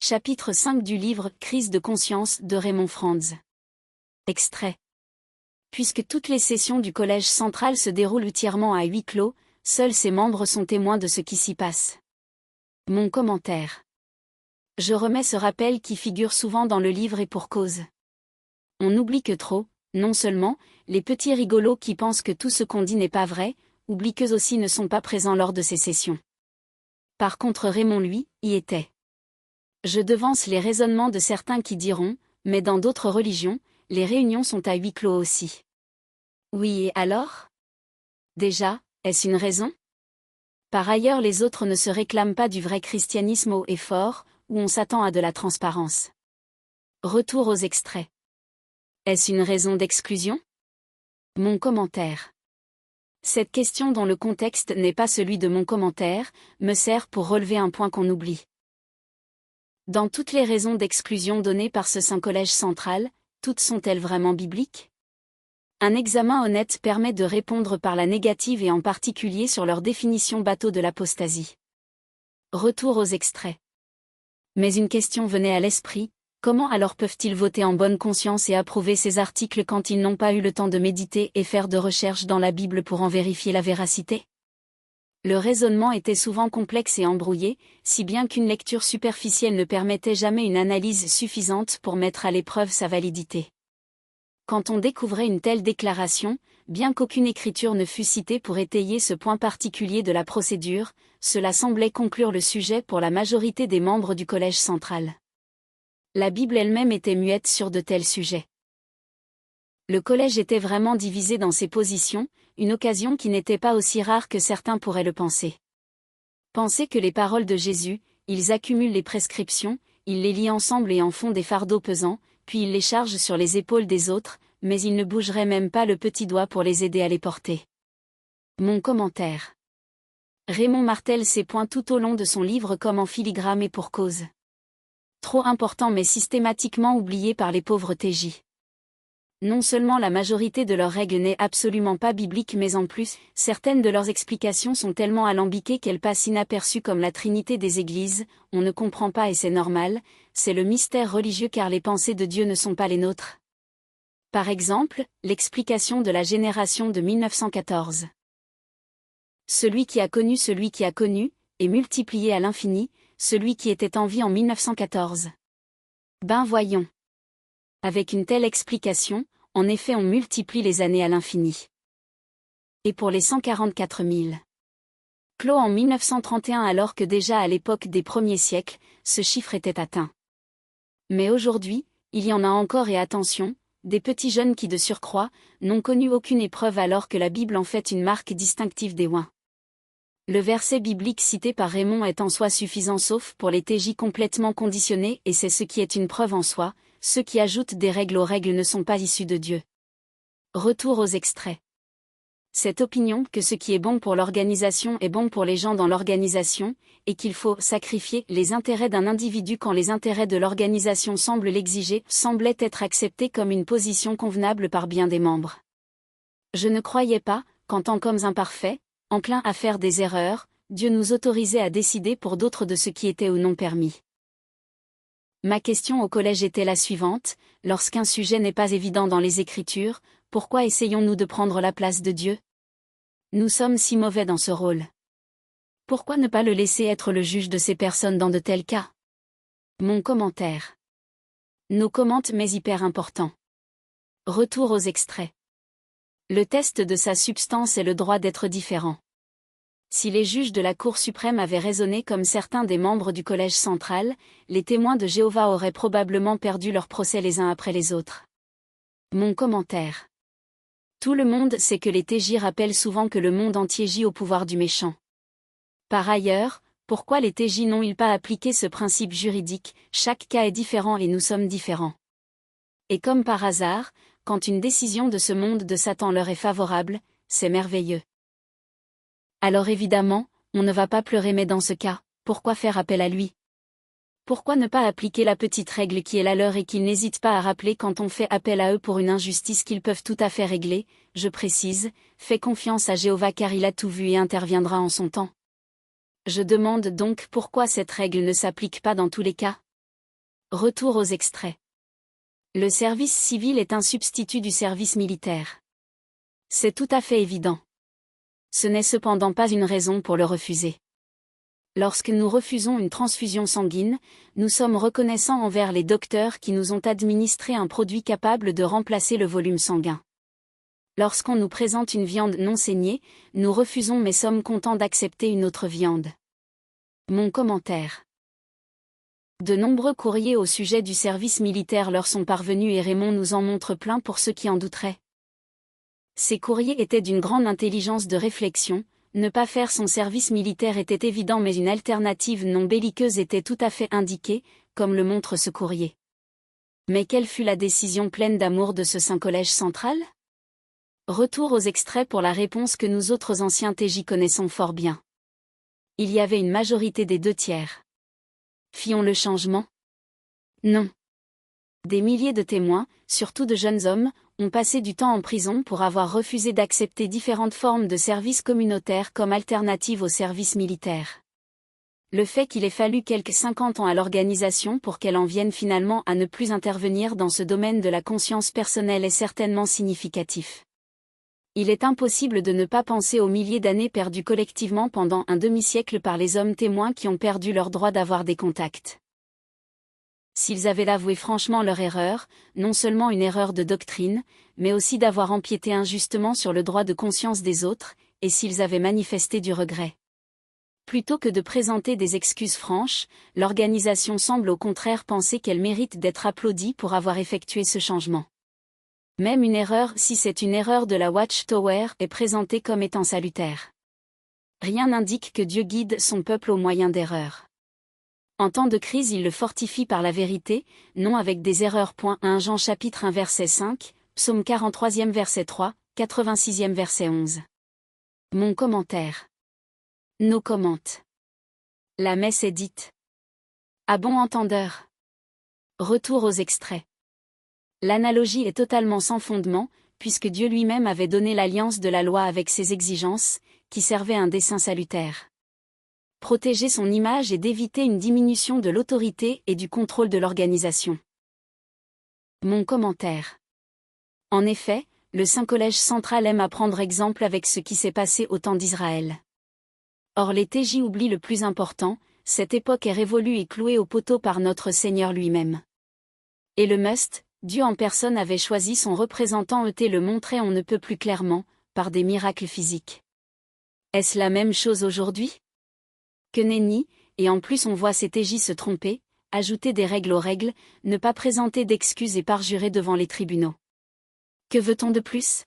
Chapitre 5 du livre Crise de conscience de Raymond Franz. Extrait. Puisque toutes les sessions du Collège central se déroulent entièrement à huis clos, seuls ses membres sont témoins de ce qui s'y passe. Mon commentaire. Je remets ce rappel qui figure souvent dans le livre et pour cause. On oublie que trop, non seulement, les petits rigolos qui pensent que tout ce qu'on dit n'est pas vrai, oublient qu'eux aussi ne sont pas présents lors de ces sessions. Par contre Raymond lui, y était. Je devance les raisonnements de certains qui diront, mais dans d'autres religions, les réunions sont à huis clos aussi. Oui et alors ? Déjà, est-ce une raison ? Par ailleurs les autres ne se réclament pas du vrai christianisme haut et fort, où on s'attend à de la transparence. Retour aux extraits. Est-ce une raison d'exclusion ? Mon commentaire. Cette question dont le contexte n'est pas celui de mon commentaire, me sert pour relever un point qu'on oublie. Dans toutes les raisons d'exclusion données par ce Saint Collège central, toutes sont-elles vraiment bibliques ? Un examen honnête permet de répondre par la négative et en particulier sur leur définition bateau de l'apostasie. Retour aux extraits. Mais une question venait à l'esprit, comment alors peuvent-ils voter en bonne conscience et approuver ces articles quand ils n'ont pas eu le temps de méditer et faire de recherches dans la Bible pour en vérifier la véracité ? Le raisonnement était souvent complexe et embrouillé, si bien qu'une lecture superficielle ne permettait jamais une analyse suffisante pour mettre à l'épreuve sa validité. Quand on découvrait une telle déclaration, bien qu'aucune écriture ne fût citée pour étayer ce point particulier de la procédure, cela semblait conclure le sujet pour la majorité des membres du Collège central. La Bible elle-même était muette sur de tels sujets. Le collège était vraiment divisé dans ses positions, une occasion qui n'était pas aussi rare que certains pourraient le penser. Pensez que les paroles de Jésus, ils accumulent les prescriptions, ils les lient ensemble et en font des fardeaux pesants, puis ils les chargent sur les épaules des autres, mais ils ne bougeraient même pas le petit doigt pour les aider à les porter. Mon commentaire. Raymond martèle ces points tout au long de son livre comme en filigrane et pour cause. Trop important mais systématiquement oublié par les pauvres TJ. Non seulement la majorité de leurs règles n'est absolument pas biblique mais en plus, certaines de leurs explications sont tellement alambiquées qu'elles passent inaperçues comme la Trinité des Églises, on ne comprend pas et c'est normal, c'est le mystère religieux car les pensées de Dieu ne sont pas les nôtres. Par exemple, l'explication de la génération de 1914. Celui qui a connu, est multiplié à l'infini, celui qui était en vie en 1914. Ben voyons. Avec une telle explication, en effet on multiplie les années à l'infini. Et pour les 144 000. Clos en 1931 alors que déjà à l'époque des premiers siècles, ce chiffre était atteint. Mais aujourd'hui, il y en a encore et attention, des petits jeunes qui de surcroît, n'ont connu aucune épreuve alors que la Bible en fait une marque distinctive des oins. Le verset biblique cité par Raymond est en soi suffisant sauf pour les TJ complètement conditionnés et c'est ce qui est une preuve en soi. Ceux qui ajoutent des règles aux règles ne sont pas issus de Dieu. Retour aux extraits. Cette opinion que ce qui est bon pour l'organisation est bon pour les gens dans l'organisation, et qu'il faut sacrifier les intérêts d'un individu quand les intérêts de l'organisation semblent l'exiger, semblait être acceptée comme une position convenable par bien des membres. Je ne croyais pas, qu'en tant qu'hommes imparfaits, enclins à faire des erreurs, Dieu nous autorisait à décider pour d'autres de ce qui était ou non permis. Ma question au collège était la suivante, lorsqu'un sujet n'est pas évident dans les Écritures, pourquoi essayons-nous de prendre la place de Dieu ? Nous sommes si mauvais dans ce rôle. Pourquoi ne pas le laisser être le juge de ces personnes dans de tels cas ? Mon commentaire. Nos commentaires mais hyper importants. Retour aux extraits. Le test de sa substance est le droit d'être différent. Si les juges de la Cour suprême avaient raisonné comme certains des membres du Collège central, les témoins de Jéhovah auraient probablement perdu leur procès les uns après les autres. Mon commentaire. Tout le monde sait que les TJ rappellent souvent que le monde entier gît au pouvoir du méchant. Par ailleurs, pourquoi les TJ n'ont-ils pas appliqué ce principe juridique ? Chaque cas est différent et nous sommes différents. Et comme par hasard, quand une décision de ce monde de Satan leur est favorable, c'est merveilleux. Alors évidemment, on ne va pas pleurer mais dans ce cas, pourquoi faire appel à lui ? Pourquoi ne pas appliquer la petite règle qui est la leur et qu'ils n'hésitent pas à rappeler quand on fait appel à eux pour une injustice qu'ils peuvent tout à fait régler, je précise, fais confiance à Jéhovah car il a tout vu et interviendra en son temps. Je demande donc pourquoi cette règle ne s'applique pas dans tous les cas. Retour aux extraits. Le service civil est un substitut du service militaire. C'est tout à fait évident. Ce n'est cependant pas une raison pour le refuser. Lorsque nous refusons une transfusion sanguine, nous sommes reconnaissants envers les docteurs qui nous ont administré un produit capable de remplacer le volume sanguin. Lorsqu'on nous présente une viande non saignée, nous refusons mais sommes contents d'accepter une autre viande. Mon commentaire. De nombreux courriers au sujet du service militaire leur sont parvenus et Raymond nous en montre plein pour ceux qui en douteraient. Ces courriers étaient d'une grande intelligence de réflexion, ne pas faire son service militaire était évident mais une alternative non belliqueuse était tout à fait indiquée, comme le montre ce courrier. Mais quelle fut la décision pleine d'amour de ce Saint Collège central ? Retour aux extraits pour la réponse que nous autres anciens TJ connaissons fort bien. Il y avait une majorité des 2/3. Fions le changement ? Non. Des milliers de témoins, surtout de jeunes hommes, ont passé du temps en prison pour avoir refusé d'accepter différentes formes de services communautaires comme alternative au service militaire. Le fait qu'il ait fallu quelques 50 ans à l'organisation pour qu'elle en vienne finalement à ne plus intervenir dans ce domaine de la conscience personnelle est certainement significatif. Il est impossible de ne pas penser aux milliers d'années perdues collectivement pendant un demi-siècle par les hommes témoins qui ont perdu leur droit d'avoir des contacts. S'ils avaient avoué franchement leur erreur, non seulement une erreur de doctrine, mais aussi d'avoir empiété injustement sur le droit de conscience des autres, et s'ils avaient manifesté du regret. Plutôt que de présenter des excuses franches, l'organisation semble au contraire penser qu'elle mérite d'être applaudie pour avoir effectué ce changement. Même une erreur, si c'est une erreur de la Watchtower, est présentée comme étant salutaire. Rien n'indique que Dieu guide son peuple au moyen d'erreurs. En temps de crise il le fortifie par la vérité, non avec des erreurs. 1 Jean chapitre 1 verset 5, Psaume 43e verset 3, 86e verset 11. Mon commentaire. Nos commentes. La messe est dite. À bon entendeur. Retour aux extraits. L'analogie est totalement sans fondement, puisque Dieu lui-même avait donné l'alliance de la loi avec ses exigences, qui servaient un dessein salutaire. Protéger son image et d'éviter une diminution de l'autorité et du contrôle de l'organisation. Mon commentaire. En effet, le Saint Collège central aime à prendre exemple avec ce qui s'est passé au temps d'Israël. Or les TJ oublient le plus important, cette époque est révolue et clouée au poteau par notre Seigneur lui-même. Et le must, Dieu en personne avait choisi son représentant et le montrait on ne peut plus clairement, par des miracles physiques. Est-ce la même chose aujourd'hui ? Que nenni, et en plus on voit ces TJ se tromper, ajouter des règles aux règles, ne pas présenter d'excuses et parjurer devant les tribunaux. Que veut-on de plus ?